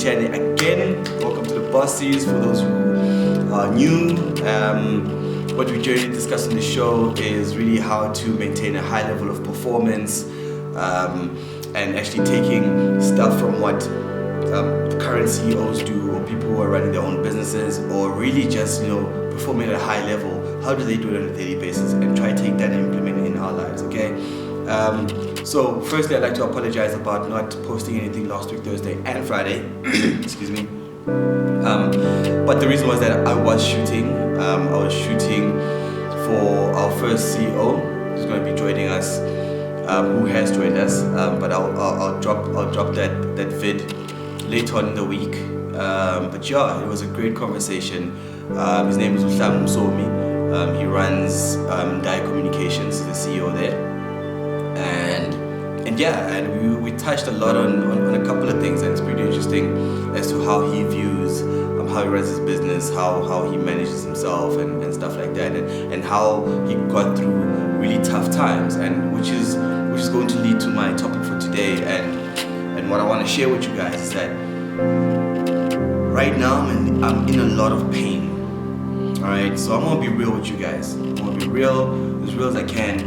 Channel again. Welcome to the Boss Series. For those who are new, what we generally discuss on the show is really how to maintain a high level of performance and actually taking stuff from what the current CEOs do, or people who are running their own businesses, or really just performing at a high level. How do they do it on a daily basis, and try to take that and implement it in our lives, okay? So firstly, I'd like to apologize about not posting anything last week, Thursday and Friday. Excuse me. But the reason was that I was shooting. I was shooting for our first CEO who's going to be joining us, who has joined us. But I'll drop that vid later on in the week. But yeah, it was a great conversation. His name is Usam Somi. He runs Dai Communications, the CEO there. And we touched a lot on a couple of things, and it's pretty interesting as to how he views how he runs his business, how he manages himself and stuff like that, and how he got through really tough times, and which is going to lead to my topic for today. And what I want to share with you guys is that right now I'm in a lot of pain. Alright, so I'm gonna be real with you guys. I'm gonna be as real as I can.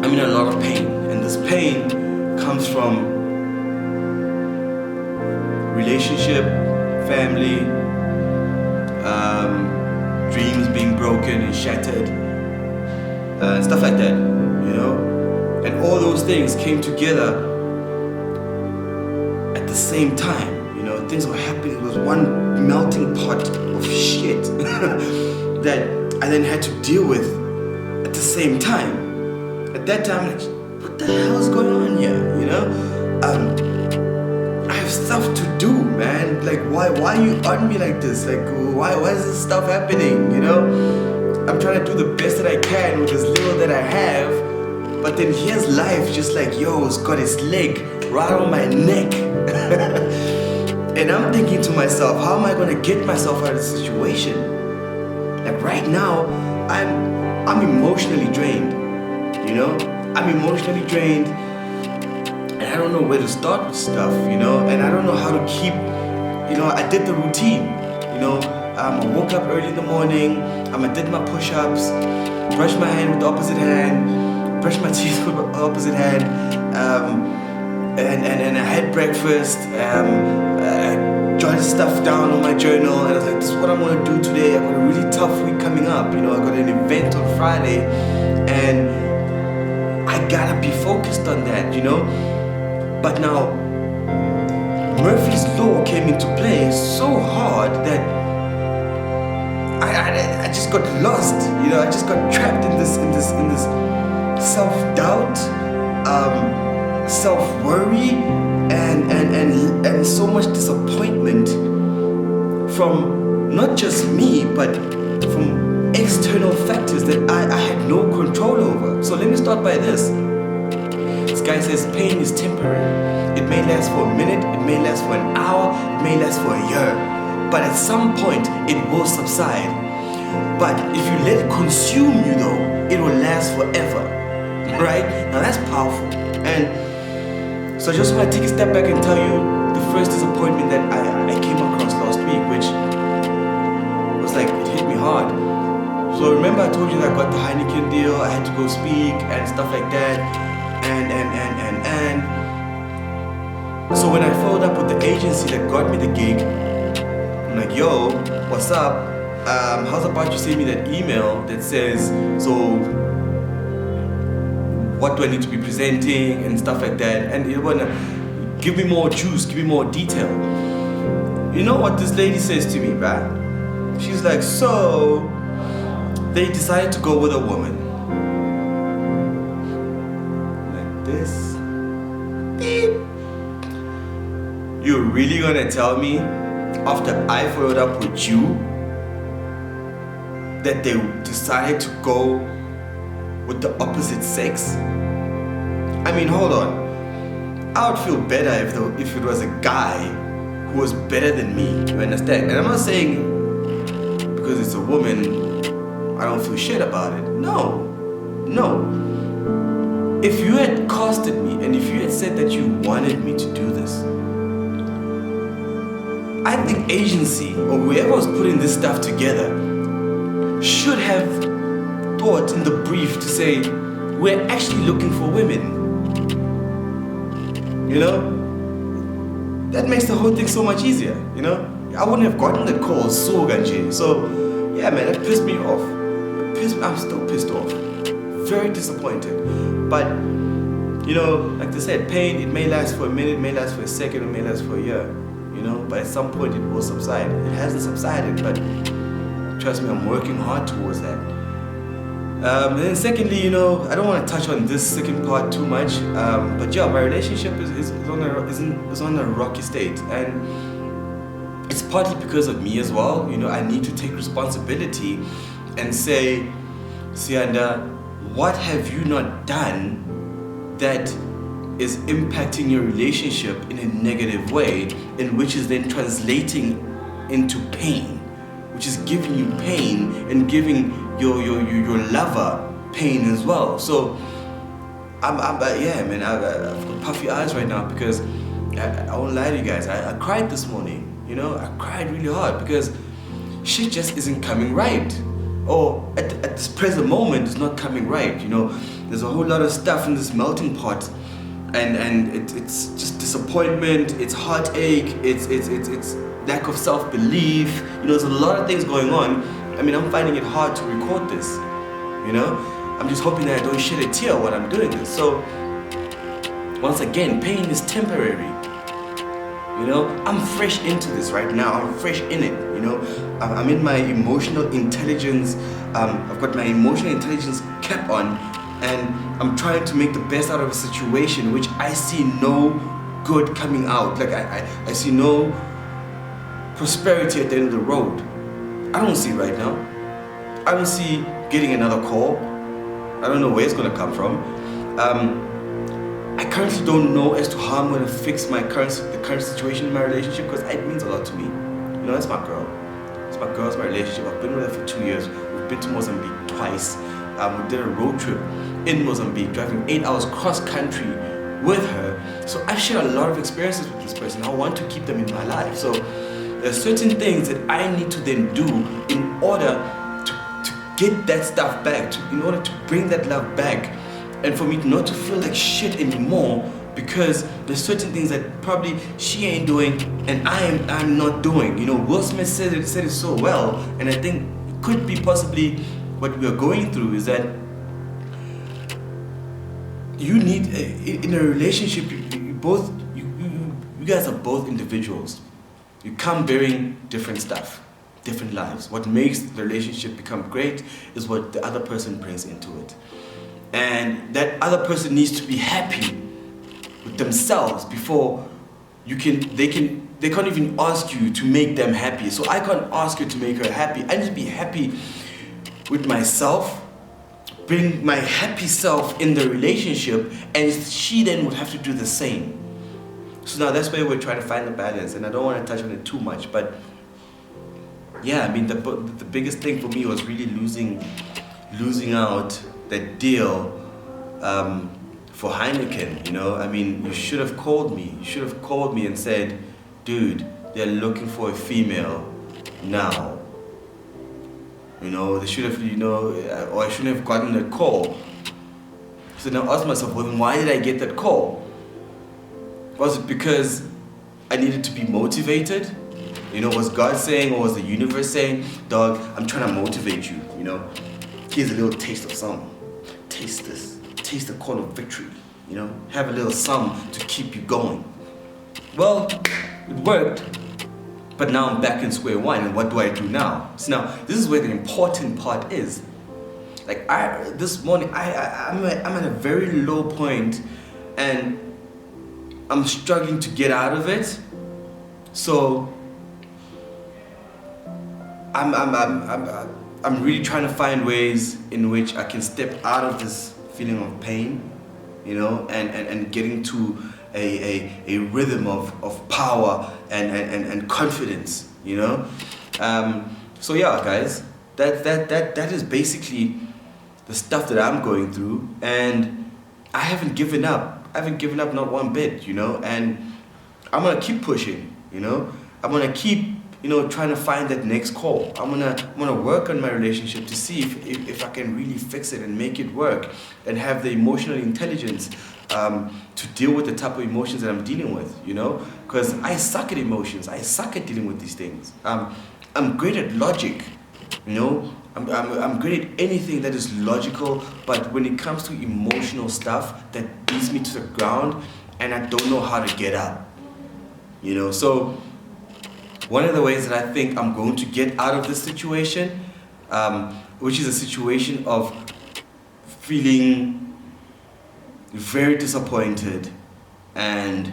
I'm in a lot of pain, and this pain comes from relationship, family, dreams being broken and shattered, stuff like that, and all those things came together at the same time. Things were happening. It was one melting pot of shit that I then had to deal with at the same time. At that time, like, what the hell is going on here? I have stuff to do, man. Like, why are you on me like this? Like, why is this stuff happening? I'm trying to do the best that I can with this little that I have, but then here's life just like, it's got its leg right on my neck. And I'm thinking to myself, how am I gonna get myself out of this situation? Like right now, I'm emotionally drained. I'm emotionally drained, and I don't know where to start with stuff, and I don't know how to keep, I did the routine, I woke up early in the morning, I did my push-ups, brushed my hand with the opposite hand, brushed my teeth with the opposite hand, and I had breakfast, I jotted stuff down on my journal, and I was like, this is what I'm gonna do today. I've got a really tough week coming up, I got an event on Friday, and I gotta be focused on that, But now, Murphy's Law came into play so hard that I just got lost, I just got trapped in this self-doubt, self-worry, and so much disappointment from not just me, but from external factors that I had no control over. So let me start by this. This guy says pain is temporary. It may last for a minute, it may last for an hour, it may last for a year, but at some point it will subside. But if you let it consume you though, it will last forever. Right? Now that's powerful. And so I just want to take a step back and tell you the first disappointment that I came across last week, which was like, it hit me hard. So remember I told you that I got the Heineken deal, I had to go speak and stuff like that, and so when I followed up with the agency that got me the gig, I'm like, yo, what's up? How's about you send me that email that says, so what do I need to be presenting and stuff like that, and you wanna give me more juice, give me more detail. You know what this lady says to me, bruh? She's like, so they decided to go with a woman. Like this. Beep. You're really gonna tell me after I followed up with you that they decided to go with the opposite sex? I mean, hold on. I would feel better if it was a guy who was better than me. You understand? And I'm not saying because it's a woman I don't feel shit about it. No. If you had casted me and if you had said that you wanted me to do this, I think agency or whoever was putting this stuff together should have thought in the brief to say, we're actually looking for women. You know? That makes the whole thing so much easier, you know? I wouldn't have gotten that call so ganji. So, yeah, man, that pissed me off. I'm still pissed off. Very disappointed. But, you know, like they said, pain, it may last for a minute, it may last for a second, it may last for a year. You know, but at some point it will subside. It hasn't subsided, but trust me, I'm working hard towards that. And then secondly, you know, I don't want to touch on this second part too much, but yeah, my relationship is on a rocky state, and it's partly because of me as well. You know, I need to take responsibility and say, Sianda, what have you not done that is impacting your relationship in a negative way, and which is then translating into pain, which is giving you pain and giving your lover pain as well. So yeah, man, I've got puffy eyes right now because I won't lie to you guys, I cried this morning. You know, I cried really hard because shit just isn't coming right, or at this present moment it's not coming right. You know, there's a whole lot of stuff in this melting pot, and it's just disappointment, it's heartache, it's lack of self-belief. You know, there's a lot of things going on. I mean, I'm finding it hard to record this, you know. I'm just hoping that I don't shed a tear while I'm doing this. So once again, pain is temporary. You know, I'm fresh into this right now. I'm fresh in it, you know. I'm in my emotional intelligence. I've got my emotional intelligence cap on, and I'm trying to make the best out of a situation which I see no good coming out. Like I see no prosperity at the end of the road. I don't see it right now. I don't see getting another call. I don't know where it's gonna come from. I currently don't know as to how I'm gonna fix the current situation in my relationship, because it means a lot to me. You know, that's my girl. It's my girl, it's my relationship. I've been with her for 2 years. We've been to Mozambique twice. We did a road trip in Mozambique, driving 8 hours cross country with her. So I've shared a lot of experiences with this person. I want to keep them in my life. So there's certain things that I need to then do in order to get that stuff back, in order to bring that love back, and for me not to feel like shit anymore, because there's certain things that probably she ain't doing and I'm not doing. You know, Will Smith said it so well, and I think it could be possibly what we are going through is that you need in a relationship. You guys are both individuals. You come bearing different stuff, different lives. What makes the relationship become great is what the other person brings into it. And that other person needs to be happy with themselves before they can't even ask you to make them happy. So I can't ask her to make her happy. I need to be happy with myself, bring my happy self in the relationship, and she then would have to do the same. So now that's where we're trying to find the balance, and I don't want to touch on it too much, but yeah, I mean, the biggest thing for me was really losing out that deal for Heineken, you know. I mean, you should have called me. You should have called me and said, dude, they're looking for a female now. You know, they should have, you know, or I shouldn't have gotten that call. So now I ask myself, well, why did I get that call? Was it because I needed to be motivated? You know, was God saying, or was the universe saying, dog, I'm trying to motivate you, you know? Here's a little taste of some. Taste this. Taste the call of victory, you know? Have a little some to keep you going. Well, it worked, but now I'm back in square one, and what do I do now? So now, this is where the important part is. Like, this morning, I'm at a very low point, and I'm struggling to get out of it. So I'm really trying to find ways in which I can step out of this feeling of pain, you know, and getting to a rhythm of power and confidence, you know. So yeah, guys, that is basically the stuff that I'm going through, and I haven't given up. I haven't given up not one bit, you know, and I'm gonna keep pushing, you know. I'm gonna keep, trying to find that next call. I'm gonna work on my relationship to see if I can really fix it and make it work, and have the emotional intelligence to deal with the type of emotions that I'm dealing with, because I suck at emotions. I suck at dealing with these things. I'm great at logic, I'm great at anything that is logical, but when it comes to emotional stuff, that beats me to the ground and I don't know how to get up. So one of the ways that I think I'm going to get out of this situation, which is a situation of feeling very disappointed and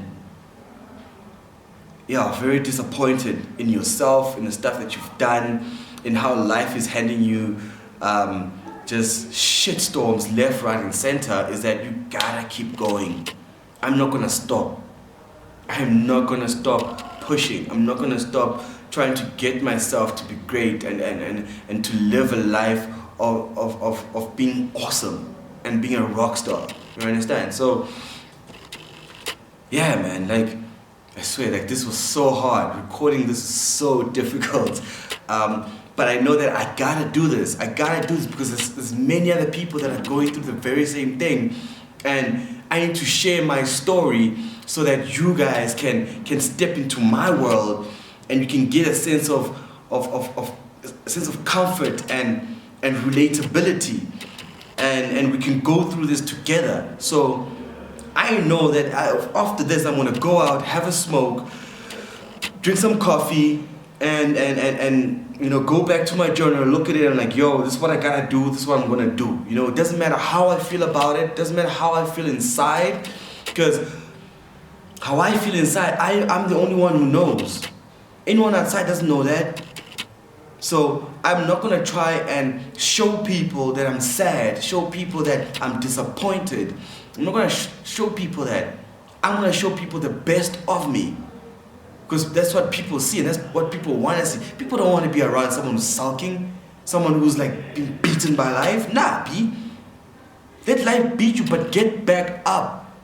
very disappointed in yourself, in the stuff that you've done, in how life is handing you just shitstorms left, right, and center, is that you gotta keep going. I'm not gonna stop. I'm not gonna stop pushing. I'm not gonna stop trying to get myself to be great and to live a life of being awesome and being a rock star. You understand? So yeah, man, like I swear, like this was so hard. Recording this is so difficult. But I know that I gotta do this. I gotta do this because there's many other people that are going through the very same thing, and I need to share my story so that you guys can step into my world and you can get a sense of comfort and relatability, and we can go through this together. So I know that after this I'm gonna go out, have a smoke, drink some coffee, and go back to my journal, look at it, and like, yo, this is what I gotta do, this is what I'm gonna do. It doesn't matter how I feel about it, doesn't matter how I feel inside, because how I feel inside, I'm the only one who knows. Anyone outside doesn't know that. So I'm not gonna try and show people that I'm sad, show people that I'm disappointed. I'm not gonna show people that. I'm gonna show people the best of me. Because that's what people see, and that's what people want to see. People don't want to be around someone who's sulking, someone who's like being beaten by life. Nah, B. Let life beat you, but get back up.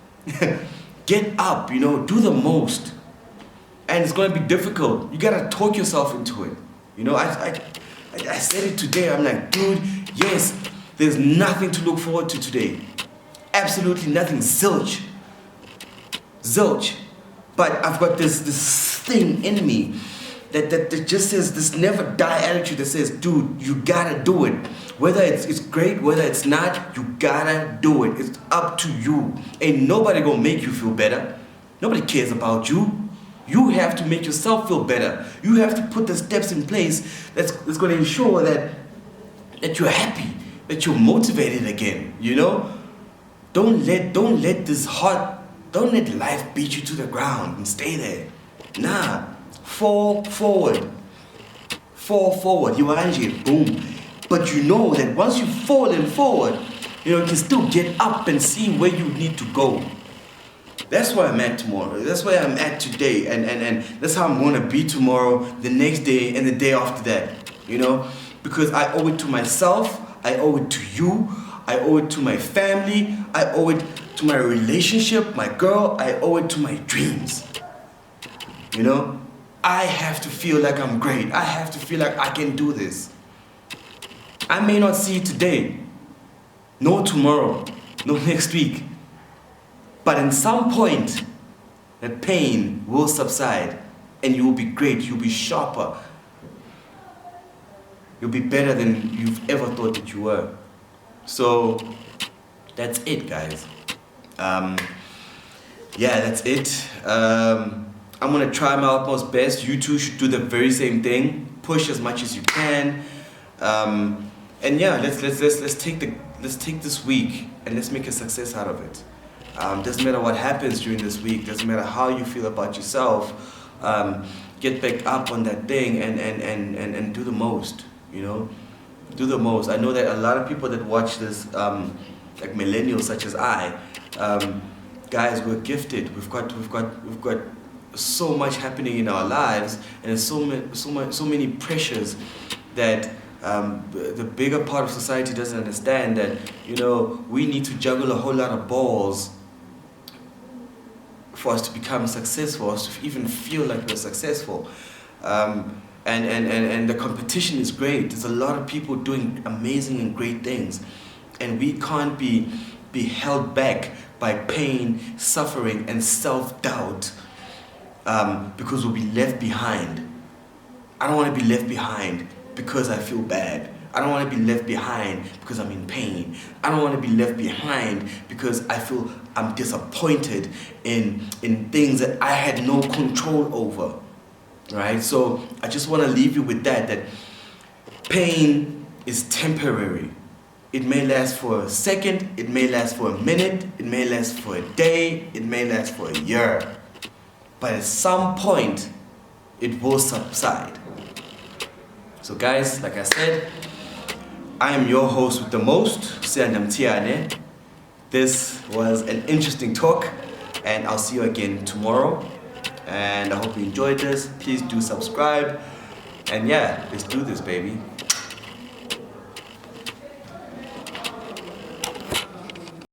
Get up, do the most. And it's going to be difficult. You got to talk yourself into it. I said it today. I'm like, dude, yes, there's nothing to look forward to today. Absolutely nothing. Zilch. But I've got this thing in me that just says, this never die attitude that says, dude, you gotta do it. Whether it's great, whether it's not, you gotta do it. It's up to you. Ain't nobody gonna make you feel better. Nobody cares about you. You have to make yourself feel better. You have to put the steps in place that's gonna ensure that you're happy, that you're motivated again, Don't let this don't let life beat you to the ground and stay there. Nah, fall forward. You are angry, boom. But you know that once you've fallen forward, you can still get up and see where you need to go. That's where I'm at tomorrow. That's where I'm at today. And that's how I'm going to be tomorrow, the next day, and the day after that. Because I owe it to myself. I owe it to you. I owe it to my family. I owe it to my relationship, my girl. I owe it to my dreams. I have to feel like I'm great. I have to feel like I can do this. I may not see it today, no tomorrow, no next week. But in some point, the pain will subside and you will be great, you'll be sharper. You'll be better than you've ever thought that you were. So, that's it, guys. That's it. I'm gonna try my utmost best. You too should do the very same thing. Push as much as you can. Let's take this week and let's make a success out of it. Doesn't matter what happens during this week. Doesn't matter how you feel about yourself. Get back up on that thing and do the most. Do the most. I know that a lot of people that watch this, like millennials such as I, guys, we're gifted. We've got so much happening in our lives, and there's so many pressures that the bigger part of society doesn't understand, that we need to juggle a whole lot of balls for us to become successful, us to even feel like we're successful. And the competition is great. There's a lot of people doing amazing and great things, and we can't be held back by pain, suffering, and self-doubt, because we'll be left behind. I don't want to be left behind because I feel bad. I don't want to be left behind because I'm in pain. I don't want to be left behind because I feel I'm disappointed in things that I had no control over. Right? So I just want to leave you with that pain is temporary. It may last for a second, it may last for a minute, it may last for a day, it may last for a year. But at some point, it will subside. So guys, like I said, I am your host with the most, Siandam Tiane. This was an interesting talk, and I'll see you again tomorrow. And I hope you enjoyed this. Please do subscribe. And yeah, let's do this, baby.